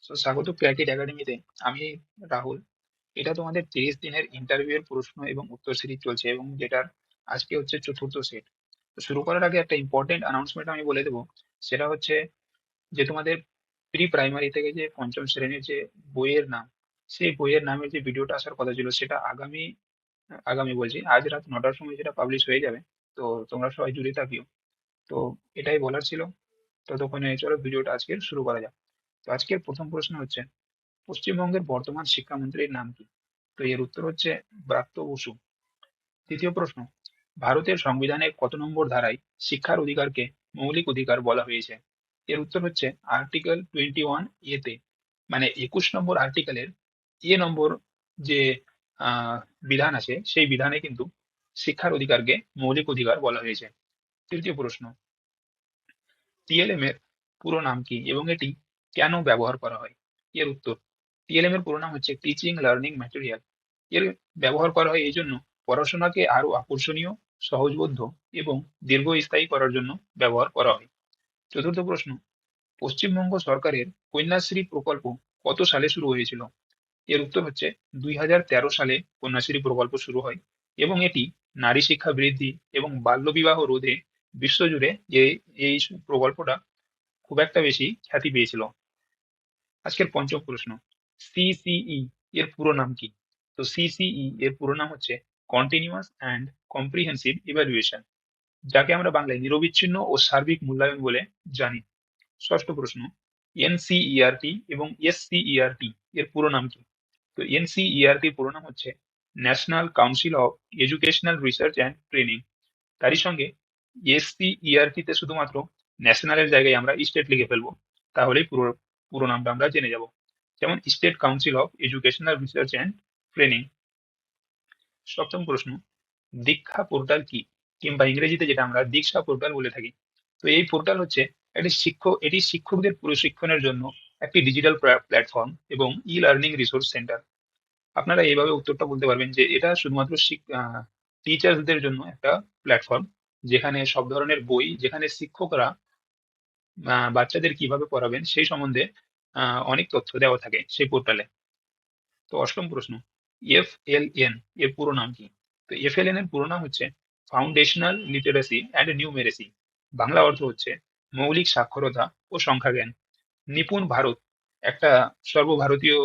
তো স্বাগত ক্র্যাকেট একাডেমিতে। আমি রাহুল। এটা তোমাদের 30 দিনের ইন্টারভিউ এর প্রশ্ন এবং উত্তর সিরিজ চলছে, এবং যেটার আজকে হচ্ছে চতুর্থ সেট। তো শুরু করার আগে একটা ইম্পর্টেন্ট অ্যানাউন্সমেন্ট আমি বলে দেবো। সেটা হচ্ছে যে তোমাদের প্রি প্রাইমারি থেকে যে পঞ্চম শ্রেণীর যে বইয়ের নাম, সেই বইয়ের নামের যে ভিডিওটা আসার কথা ছিল, সেটা আগামী আগামী বলছি আজ রাত 9টার সময় যেটা পাবলিশ হয়ে যাবে। তো তোমরা সবাই জুড়ে থাকিও। তো এটাই বলার ছিল। ততক্ষণে চলো ভিডিওটা আজকে শুরু করা যাক। তো আজকের প্রথম প্রশ্ন হচ্ছে, পশ্চিমবঙ্গের বর্তমান শিক্ষামন্ত্রীর নাম কি? তো এর উত্তর হচ্ছে ব্রাত্য বসু। দ্বিতীয় প্রশ্ন, ভারতের সংবিধানের কত নম্বর ধারায় শিক্ষার অধিকারকে মৌলিক অধিকার বলা হয়েছে? এর উত্তর হচ্ছে আর্টিকেল 21 এতে, মানে 21 নম্বর আর্টিকেলের নম্বর যে আহ বিধান আছে, সেই বিধানে কিন্তু শিক্ষার অধিকারকে মৌলিক অধিকার বলা হয়েছে। তৃতীয় প্রশ্ন, টিএলএম এর পুরো নাম কি এবং এটি কেন ব্যবহার করা হয়? এর উত্তর, টিএলএম এর পুরো নাম হচ্ছে টিচিং লার্নিং ম্যাটেরিয়াল। এর ব্যবহার করা হয় এই জন্য, পড়াশোনাকে আরো আকর্ষণীয়, সহজবোধ্য এবং দীর্ঘস্থায়ী করার জন্য ব্যবহার করা হয়। চতুর্থ প্রশ্ন, পশ্চিমবঙ্গ সরকারের কন্যাশ্রী প্রকল্প কত সালে শুরু হয়েছিল? এর উত্তর হচ্ছে 2013 সালে কন্যাশ্রী প্রকল্প শুরু হয়, এবং এটি নারী শিক্ষা বৃদ্ধি এবং বাল্যবিবাহ রোধে বিশ্বজুড়ে এই প্রকল্পটা খুব একটা বেশি খ্যাতি পেয়েছিল। আজকের পঞ্চম প্রশ্ন, সিসিই এর পুরো নাম কি? তো সিসিই এর পুরো নাম হচ্ছে কন্টিনিউয়াস অ্যান্ড কম্প্রিহেন্সিভ ইভ্যালুয়েশন, যাকে আমরা বাংলায় নিরবিচ্ছিন্ন ও সার্বিক মূল্যায়ন বলে জানি। ষষ্ঠ প্রশ্ন, এনসিইআরটি এবং এসসিইআরটি এর পুরো নাম কি? তো এনসিইআরটি পুরো নাম হচ্ছে national council of educational research and training. তারই সঙ্গে এসসিইআরটি তে শুধুমাত্র ন্যাশনালের জায়গায় আমরা স্টেট লিখে ফেলবো, তাহলেই পুরো পুরো নামটা আমরা জেনে যাব। যেমন state council of educational research and training. সপ্তম প্রশ্ন, দীক্ষা পোর্টাল কি, কিংবা ইংরেজিতে যেটা আমরা দীক্ষা পোর্টাল বলে থাকি? তো এই পোর্টাল হচ্ছে এটি শিক্ষকদের প্রশিক্ষণের জন্য একটি ডিজিটাল প্ল্যাটফর্ম এবং ই লার্নিং রিসোর্স সেন্টার। আপনারা এইভাবে উত্তরটা বলতে পারবেন যে এটা শুধুমাত্র টিচার্সদের জন্য একটা প্ল্যাটফর্ম, যেখানে সব ধরনের বই, যেখানে শিক্ষকরা বাচ্চাদের কিভাবে পড়াবেন সেই সম্বন্ধে অনেক তথ্য দেওয়া থাকে সেই পোর্টালে। তো অষ্টম প্রশ্ন, এফএলএন এর পুরো নাম কি? তো এফএলএন এর পুরো নাম হচ্ছে foundational literacy and numeracy. Bangla অর্থ হচ্ছে মৌলিক সাক্ষরতা ও সংখ্যাজ্ঞান। নিপুণ ভারত একটা সর্বভারতীয়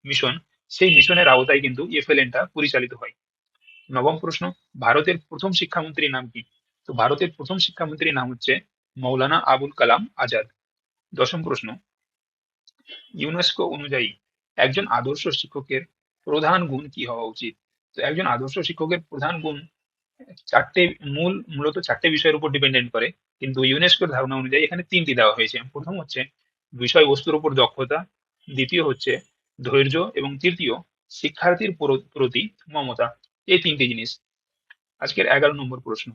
মিশন, সেই মিশনের আওতায় কিন্তু এফএলএনটা পরিচালিত হয়। নবম প্রশ্ন, ভারতের প্রথম শিক্ষামন্ত্রীর নাম কি? তো ভারতের প্রথম শিক্ষামন্ত্রীর নাম হচ্ছে মৌলানা আবুল কালাম আজাদ। দশম প্রশ্ন, ইউনেস্কো অনুযায়ী একজন আদর্শ শিক্ষকের প্রধান গুণ কি হওয়া উচিত? তো একজন আদর্শ শিক্ষকের প্রধান গুণ চারটে, মূলত চারটে বিষয়ের উপর ডিপেন্ডেন্ট করে, কিন্তু ইউনেস্কোর ধারণা অনুযায়ী এখানে তিনটি দেওয়া হয়েছে। প্রথম হচ্ছে বিষয়বস্তুর উপর দক্ষতা, দ্বিতীয় হচ্ছে ধৈর্য, এবং তৃতীয় শিক্ষার্থীর প্রতি মমতা। এই তিনটি জিনিস। আজকের 11 নম্বর প্রশ্ন,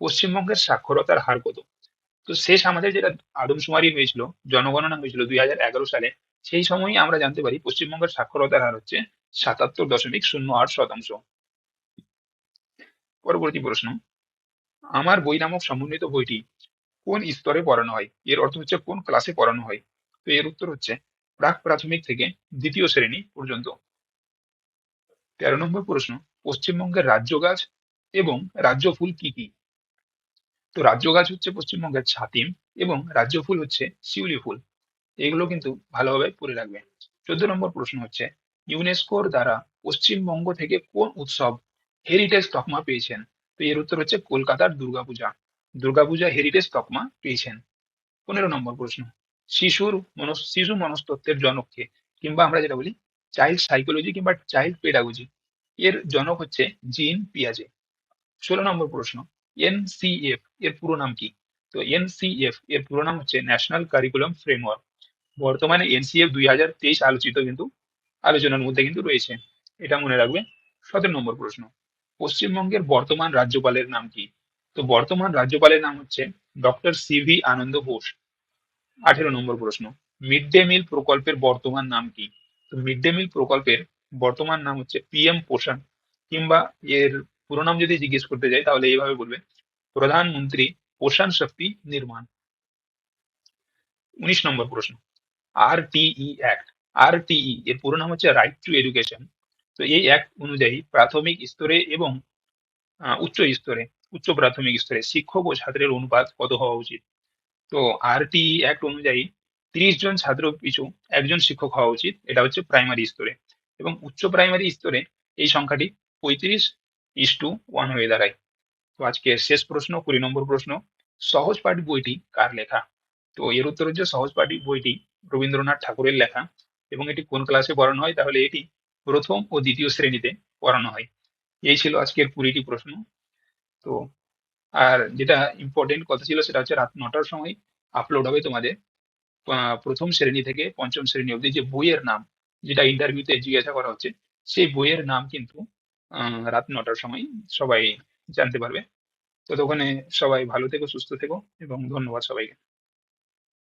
পশ্চিমবঙ্গের সাক্ষরতার হার কত? তো শেষ আমাদের যেটা আদমশুমারি হয়েছিল, জনগণনা হয়েছিল 2011 সালে, সেই সময়ই আমরা জানতে পারি পশ্চিমবঙ্গের সাক্ষরতার হার হচ্ছে 77.08%। পরবর্তী প্রশ্ন, আমার বই নামক সমন্বিত বইটি কোন স্তরে পড়ানো হয়? এর অর্থ হচ্ছে কোন ক্লাসে পড়ানো হয়? তো এর উত্তর হচ্ছে প্রাক প্রাথমিক থেকে দ্বিতীয় শ্রেণী পর্যন্ত। 13 নম্বর প্রশ্ন, পশ্চিমবঙ্গের রাজ্য গাছ এবং রাজ্য ফুল কি কি? তো রাজ্য গাছ হচ্ছে পশ্চিমবঙ্গের ছাতিম, এবং রাজ্য ফুল হচ্ছে শিউলি ফুল। এগুলো কিন্তু ভালোভাবে পড়ে রাখবে। 14 নম্বর প্রশ্ন হচ্ছে, ইউনেস্কোর দ্বারা পশ্চিমবঙ্গ থেকে কোন উৎসব হেরিটেজ তকমা পেয়েছেন? তো এর উত্তর হচ্ছে কলকাতার দুর্গাপূজা। দুর্গাপূজা হেরিটেজ তকমা পেয়েছেন। 15 নম্বর প্রশ্ন, শিশু মনস্তত্ত্বের জনক কে, কিংবা আমরা যেটা বলি চাইল্ড সাইকোলজি কিংবা চাইল্ড পেডাগোজি, এর জনক হচ্ছে জিন পিয়াজে। 16 নম্বর প্রশ্ন, এনসিএফ এর পুরো নাম কি? তো এনসিএফ এর পুরো নাম হচ্ছে ন্যাশনাল কারিকুলাম ফ্রেমওয়ার্ক। বর্তমানে এনসিএফ 2023 আলোচিত কিন্তু আলোচনার মধ্যে কিন্তু রয়েছে, এটা মনে রাখবে। 17 নম্বর প্রশ্ন, পশ্চিমবঙ্গের বর্তমান রাজ্যপালের নাম কি? তো বর্তমান রাজ্যপালের নাম হচ্ছে ডক্টর সিভি আনন্দ বোস। 18 নম্বর প্রশ্ন, মিড ডে মিল প্রকল্পের বর্তমান নাম কি? তো মিড ডে মিল প্রকল্পের বর্তমান নাম হচ্ছে পিএম পোষণ, কিংবা এর পুরো নাম যদি জিজ্ঞেস করতে যাই তাহলে এইভাবে বলবে, প্রধানমন্ত্রী পোষণ শক্তি নির্মাণ। 19 নম্বর প্রশ্ন, RTE অ্যাক্ট। RTE এর পুরো নাম হচ্ছে রাইট টু এডুকেশন। তো এই অ্যাক্ট অনুযায়ী প্রাথমিক স্তরে এবং উচ্চ স্তরে, উচ্চ প্রাথমিক স্তরে শিক্ষক ও ছাত্রের অনুপাত কত হওয়া উচিত? তো RTE অ্যাক্ট অনুযায়ী 30 জন ছাত্র পিছু একজন শিক্ষক হওয়া উচিত, এটা হচ্ছে প্রাইমারি স্তরে। এবং উচ্চ প্রাইমারি স্তরে এই সংখ্যাটি 35:1 হয়ে দাঁড়ায়। তো আজকে শেষ প্রশ্ন, 20 নম্বর প্রশ্ন, সহজ পাঠ বইটি কার লেখা? তো এর উত্তর হচ্ছে সহজ পাঠ বইটি রবীন্দ্রনাথ ঠাকুরের লেখা। এবং এটি কোন ক্লাসে পড়ানো হয়? তাহলে এটি প্রথম ও দ্বিতীয় শ্রেণীতে পড়ানো হয়। এই ছিল আজকের 20টি প্রশ্ন। তো আর যেটা ইম্পর্টেন্ট কথা ছিল সেটা হচ্ছে রাত 9টার সময় আপলোড হবে তোমাদের প্রথম শ্রেণী থেকে পঞ্চম শ্রেণী অবধি যে বইয়ের নাম, যেটা ইন্টারভিউতে জিজ্ঞাসা করা হচ্ছে, সেই বইয়ের নাম কিন্তু রাত 9টার সময় সবাই জানতে পারবে। ততক্ষণে সবাই ভালো থেকো, সুস্থ থেকো, এবং ধন্যবাদ সবাইকে।